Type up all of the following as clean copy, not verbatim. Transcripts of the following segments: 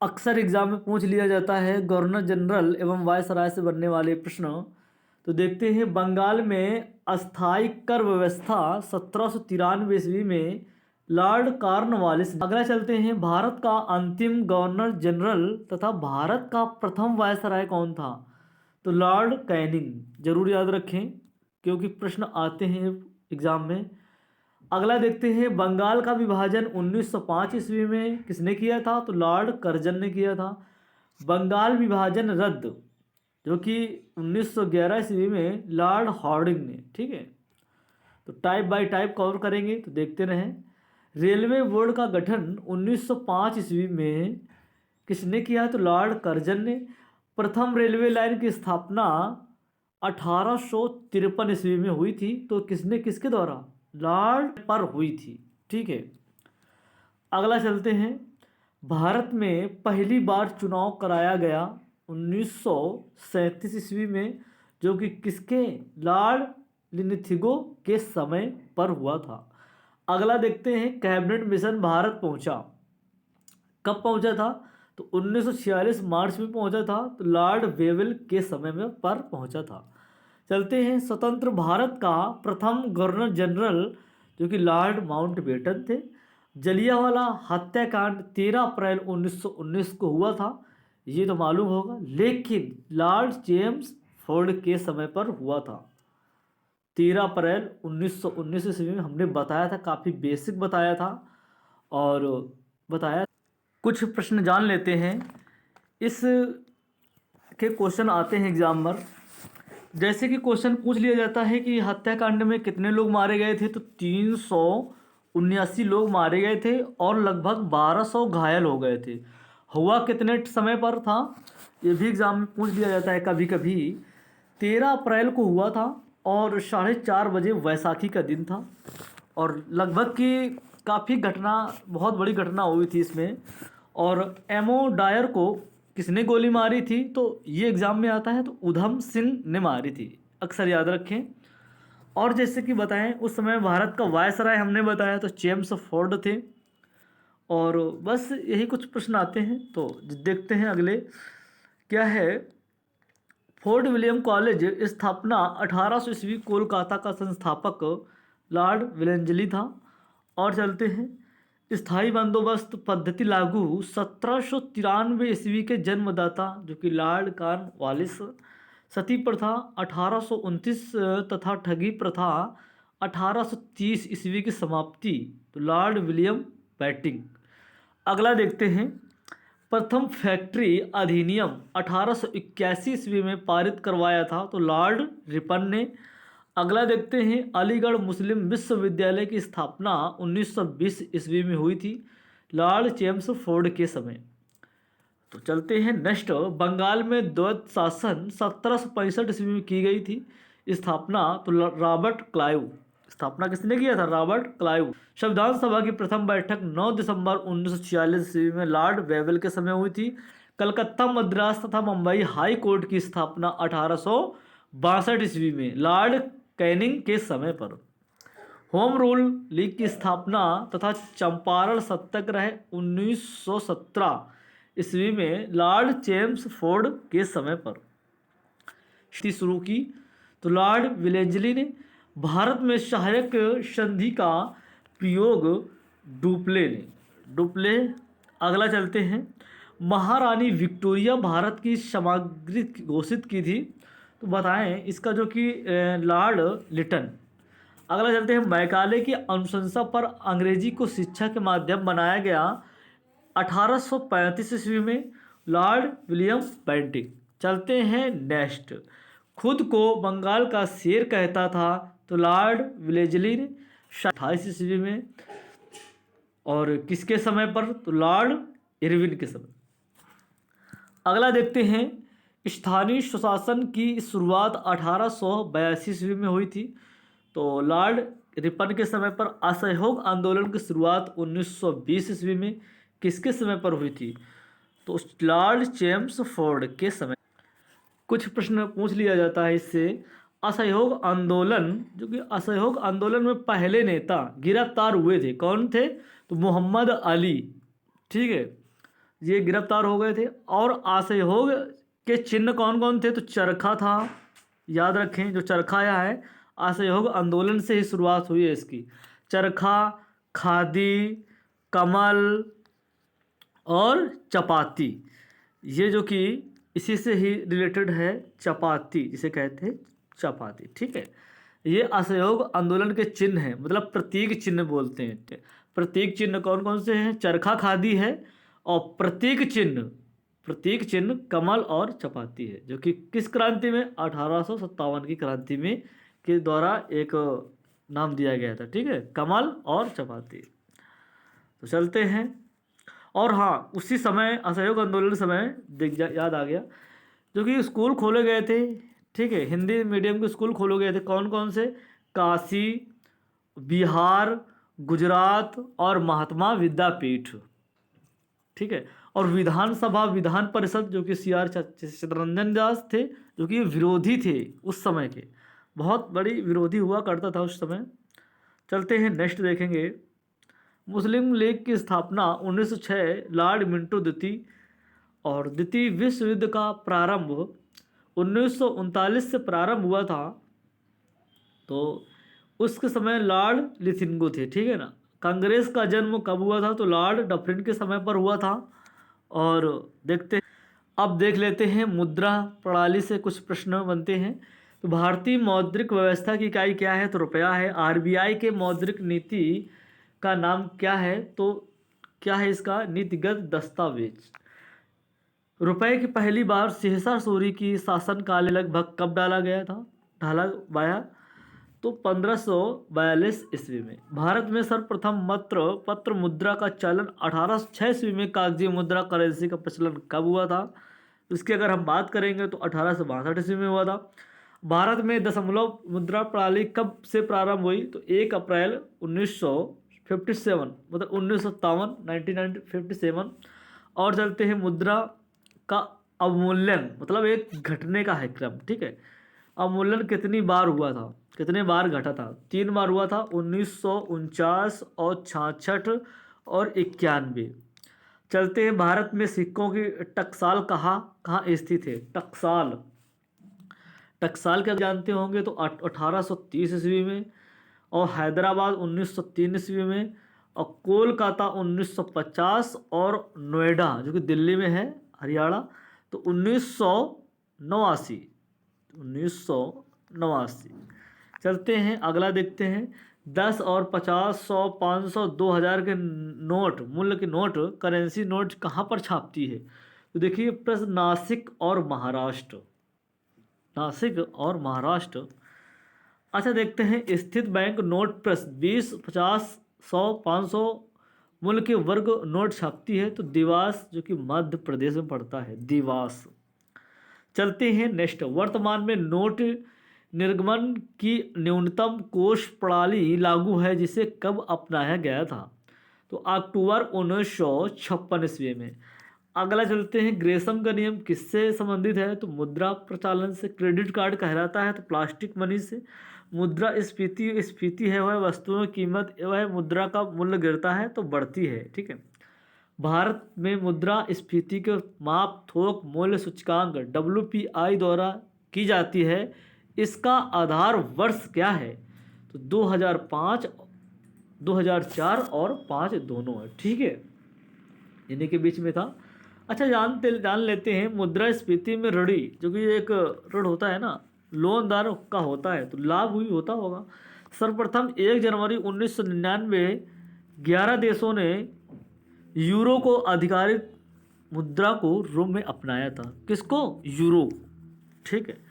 अक्सर एग्जाम में पूछ लिया जाता है गवर्नर जनरल एवं वायसराय से बनने वाले प्रश्न। तो देखते हैं, बंगाल में अस्थाई कर व्यवस्था 1793 ईस्वी में लॉर्ड कॉर्नवालिस। अगला चलते हैं, भारत का अंतिम गवर्नर जनरल तथा भारत का प्रथम वायसराय कौन था? तो लॉर्ड कैनिंग। जरूर याद रखें क्योंकि प्रश्न आते हैं एग्जाम में। अगला देखते हैं, बंगाल का विभाजन 1905 ईस्वी में किसने किया था? तो लॉर्ड कर्जन ने किया था। बंगाल विभाजन रद्द जो कि 1911 ईस्वी में लॉर्ड हार्डिंग ने। ठीक है, तो टाइप बाय टाइप कवर करेंगे, तो देखते रहें। रेलवे बोर्ड का गठन 1905 ईस्वी में किसने किया? तो लॉर्ड कर्जन ने। प्रथम रेलवे लाइन की स्थापना 1853 ईस्वी में हुई थी, तो किसने, किसके द्वारा? लॉर्ड पर हुई थी। ठीक है, अगला चलते हैं, भारत में पहली बार चुनाव कराया गया 1937 ईस्वी में, जो कि किसके? लॉर्ड लिनिथिगो के समय पर हुआ था। अगला देखते हैं, कैबिनेट मिशन भारत पहुंचा, कब पहुंचा था? तो 1946 मार्च में पहुंचा था, तो लॉर्ड वेवल के समय में पर पहुंचा था। चलते हैं, स्वतंत्र भारत का प्रथम गवर्नर जनरल जो कि लॉर्ड माउंटबेटन थे। जलियांवाला हत्याकांड 13 अप्रैल 1919 को हुआ था, ये तो मालूम होगा, लेकिन लॉर्ड जेम्स फोर्ड के समय पर हुआ था। 13 अप्रैल 1919 ईस्वी में हमने बताया था, काफ़ी बेसिक बताया था और बताया। कुछ प्रश्न जान लेते हैं, इस के क्वेश्चन आते हैं एग्जाम में। जैसे कि क्वेश्चन पूछ लिया जाता है कि हत्याकांड में कितने लोग मारे गए थे? तो 379 लोग मारे गए थे और लगभग 1200 घायल हो गए थे। हुआ कितने समय पर था? ये भी एग्जाम में पूछ लिया जाता है कभी कभी। 13 अप्रैल को हुआ था और 4:30 बजे वैसाखी का दिन था, और लगभग की काफ़ी घटना, बहुत बड़ी घटना हुई थी इसमें। और एमओ डायर को किसने गोली मारी थी? तो ये एग्ज़ाम में आता है, तो उधम सिंह ने मारी थी, अक्सर याद रखें। और जैसे कि बताएं, उस समय भारत का वायसराय हमने बताया तो जेम्स फोर्ड थे। और बस यही कुछ प्रश्न आते हैं, तो देखते हैं अगले क्या है। फोर्ट विलियम कॉलेज स्थापना 1800 ईस्वी, कोलकाता का संस्थापक लॉर्ड विलेंजली था। और चलते हैं, स्थायी बंदोबस्त पद्धति लागू 1793 ईस्वी के जन्मदाता जो कि लॉर्ड कॉर्नवालिस। सती प्रथा 1829 तथा ठगी प्रथा 1830 ईस्वी की समाप्ति, तो लॉर्ड विलियम बेंटिंक। अगला देखते हैं, प्रथम फैक्ट्री अधिनियम 1881 ईस्वी में पारित करवाया था, तो लॉर्ड रिपन ने। अगला देखते हैं, अलीगढ़ मुस्लिम विश्वविद्यालय की स्थापना 1920 ईस्वी में हुई थी, लॉर्ड जेम्स फोर्ड के समय। तो चलते हैं नेक्स्ट, बंगाल में द्वैत शासन 1765 ईस्वी में की गई थी स्थापना, तो रॉबर्ट क्लाइव। स्थापना किसने किया था? Robert Clive. संविधान सभा की प्रथम बैठक 9 दिसंबर 1946 ईस्वी में लॉर्ड वेवल के समय हुई थी। कलकत्ता, मद्रास तथा मुंबई हाई कोर्ट की स्थापना 1862 ईस्वी में लॉर्ड कैनिंग के समय पर। होम रूल लीग की स्थापना तथा चंपारण सत्याग्रह 1917 ईस्वी में लॉर्ड जेम्स फोर्ड के समय पर शुरू की, तो लॉर्ड विलेंजली ने। भारत में सहायक संधि का प्रयोग डुप्ले ने। डुप्ले। अगला चलते हैं, महारानी विक्टोरिया भारत की सामग्री घोषित की थी, तो बताएं इसका जो कि लॉर्ड लिटन। अगला चलते हैं, मैकाले की अनुशंसा पर अंग्रेजी को शिक्षा के माध्यम बनाया गया 1835 ईस्वी में, लॉर्ड विलियम बेंटिक। चलते हैं नेक्स्ट, खुद को बंगाल का शेर कहता था, तो लॉर्ड विलेजली ने 28 ईस्वी में। और किसके समय पर? तो लॉर्ड इरविन के समय। अगला देखते हैं, स्थानीय स्वशासन की शुरुआत 1882 ईस्वी में हुई थी, तो लॉर्ड रिपन के समय पर। असहयोग आंदोलन की शुरुआत 1920 ईस्वी में किसके समय पर हुई थी? तो लॉर्ड जेम्स फोर्ड के समय। कुछ प्रश्न पूछ लिया जाता है इससे। असहयोग आंदोलन, जो कि असहयोग आंदोलन में पहले नेता गिरफ्तार हुए थे, कौन थे? तो मोहम्मद अली। ठीक है, ये गिरफ्तार हो गए थे। और असहयोग के चिन्ह कौन कौन थे? तो चरखा था, याद रखें, जो चरखा आया है असहयोग आंदोलन से ही शुरुआत हुई है इसकी। चरखा, खादी, कमल और चपाती, ये जो कि इसी से ही रिलेटेड है, चपाती जिसे कहते हैं चपाती, ठीक है। ये असहयोग आंदोलन के चिन्ह हैं, मतलब प्रतीक चिन्ह बोलते हैं। प्रतीक चिन्ह कौन कौन से हैं? चरखा, खादी है, और प्रतीक चिन्ह कमल और चपाती है, जो कि किस क्रांति में? 1857 की क्रांति में के द्वारा एक नाम दिया गया था, ठीक है, कमल और चपाती। तो चलते हैं। और हाँ, उसी समय असहयोग आंदोलन समय याद आ गया, जो कि स्कूल खोले गए थे, ठीक है, हिंदी मीडियम के स्कूल खोले गए थे। कौन कौन से? काशी, बिहार, गुजरात और महात्मा विद्यापीठ, ठीक है। और विधानसभा, विधान परिषद, जो कि CR चित्तरंजन दास थे, जो कि विरोधी थे उस समय के, बहुत बड़ी विरोधी हुआ करता था उस समय। चलते हैं, नेक्स्ट देखेंगे। मुस्लिम लीग की स्थापना 1906 लॉर्ड मिंटो द्वितीय, और द्वितीय विश्व युद्ध का प्रारंभ 1939 से प्रारंभ हुआ था। तो उसके समय लॉर्ड लिथिंगो थे, ठीक है ना। कांग्रेस का जन्म कब हुआ था? तो लॉर्ड डफरिन के समय पर हुआ था। और देखते, अब देख लेते हैं मुद्रा प्रणाली से कुछ प्रश्न बनते हैं। तो भारतीय मौद्रिक व्यवस्था की इकाई क्या है? तो रुपया है। RBI के मौद्रिक नीति का नाम क्या है? तो क्या है इसका? नीतिगत दस्तावेज। रुपए की पहली बार सहसा सूरी की शासनकाल लगभग कब डाला गया था? ढाला बाया तो 1542 ईस्वी में। भारत में सर्वप्रथम पत्र मुद्रा का चलन 1806 ईस्वी में कागजी मुद्रा करेंसी का प्रचलन कब हुआ था? इसकी अगर हम बात करेंगे तो 1862 ईस्वी में हुआ था। भारत में दशमलव मुद्रा प्रणाली कब से प्रारंभ हुई? तो 1 अप्रैल 1957, मतलब 1957, 1957। और चलते हैं, मुद्रा का अवमूल्यन, मतलब एक घटने का है क्रम, ठीक है। अवमूल्यन कितनी बार हुआ था? कितने बार घटा था? 3 बार हुआ था, 1949 और 66 और 91। चलते हैं, भारत में सिक्कों की टकसाल कहाँ कहाँ स्थित है? टकसाल, टकसाल क्या जानते होंगे? तो 1830 ईस्वी में, और हैदराबाद 1903 ईस्वी में, और कोलकाता 1950, और नोएडा जो कि दिल्ली में है, हरियाणा, तो 1989। 1989। चलते हैं, अगला देखते हैं। 10 और 50, 100, 500, 2000 के नोट, मूल्य के नोट, करेंसी नोट कहाँ पर छापती है? तो देखिए प्रश्न, नासिक और महाराष्ट्र, नासिक और महाराष्ट्र। अच्छा, देखते हैं, स्थित बैंक नोट प्रेस 20, 50, 100, 500 मूल्य के वर्ग नोट छापती है। तो देवास, जो कि मध्य प्रदेश में पड़ता है, देवास। चलते हैं नेक्स्ट। वर्तमान में नोट निर्गमन की न्यूनतम कोष प्रणाली लागू है, जिसे कब अपनाया गया था? तो अक्टूबर 1956 ईस्वी में। अगला चलते हैं, ग्रेसम का नियम किससे संबंधित है? तो मुद्रा प्रचालन से। क्रेडिट कार्ड कहलाता है तो प्लास्टिक मनी से। मुद्रा स्फीति, स्फीति है वह वस्तुओं की कीमत, वह मुद्रा का मूल्य गिरता है तो बढ़ती है, ठीक है। भारत में मुद्रा स्फीति के माप थोक मूल्य सूचकांक WPI द्वारा की जाती है। इसका आधार वर्ष क्या है? तो 2005, 2004 और 5 दोनों है, ठीक है, इन्हीं के बीच में था। अच्छा, जान लेते हैं, मुद्रास्फीति में ऋणी, जो कि एक ऋण होता है ना, लोनदार का होता है, तो लाभ हुई होता होगा। सर्वप्रथम 1 जनवरी 1999 11 देशों ने यूरो को आधिकारिक मुद्रा को रूप में अपनाया था। किसको? यूरो, ठीक है।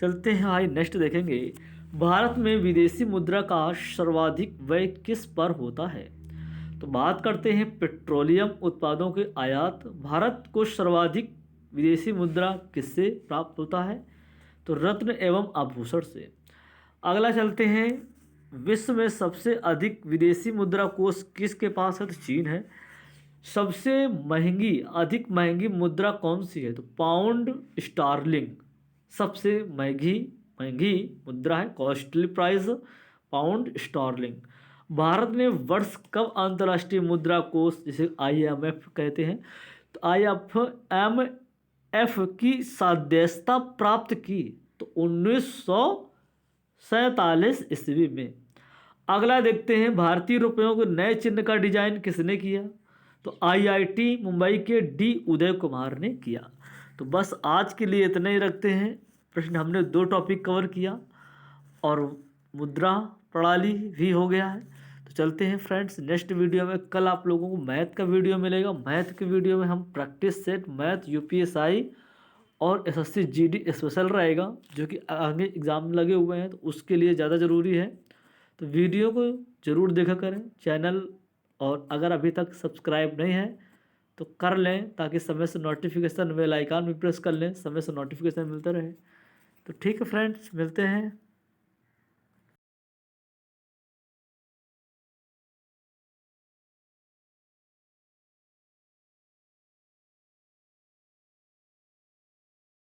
चलते हैं भाई, नेक्स्ट देखेंगे। भारत में विदेशी मुद्रा का सर्वाधिक व्यय किस पर होता है? तो बात करते हैं पेट्रोलियम उत्पादों के आयात। भारत को सर्वाधिक विदेशी मुद्रा किससे प्राप्त होता है? तो रत्न एवं आभूषण से। अगला चलते हैं, विश्व में सबसे अधिक विदेशी मुद्रा कोष किसके पास है? तो चीन है। सबसे महंगी, अधिक महंगी मुद्रा कौन सी है? तो पाउंड स्टार्लिंग सबसे महंगी महंगी मुद्रा है, costly price, pound sterling. Bharat ने वर्ष कब अंतर्राष्ट्रीय मुद्रा कोष, जिसे IMF कहते हैं, तो IMF की सदस्यता प्राप्त की तो 1947 ईस्वी में। अगला देखते हैं, भारतीय रुपयों के नए चिन्ह का डिजाइन किसने किया? तो IIT मुंबई के D उदय कुमार ने किया। तो बस आज के लिए इतने ही रखते हैं। प्रश्न हमने 2 टॉपिक कवर किया और मुद्रा प्रणाली भी हो गया है। तो चलते हैं फ्रेंड्स नेक्स्ट वीडियो में। कल आप लोगों को मैथ का वीडियो मिलेगा। मैथ के वीडियो में हम प्रैक्टिस सेट मैथ UPSI और SSC GD स्पेशल रहेगा, जो कि आगे एग्ज़ाम लगे हुए हैं, तो उसके लिए ज़्यादा ज़रूरी है। तो वीडियो को ज़रूर देखा करें चैनल, और अगर अभी तक सब्सक्राइब नहीं है तो कर लें, ताकि समय से नोटिफिकेशन बेल आइकन भी प्रेस कर लें, समय से नोटिफिकेशन मिलता रहे। तो ठीक है फ्रेंड्स, मिलते हैं।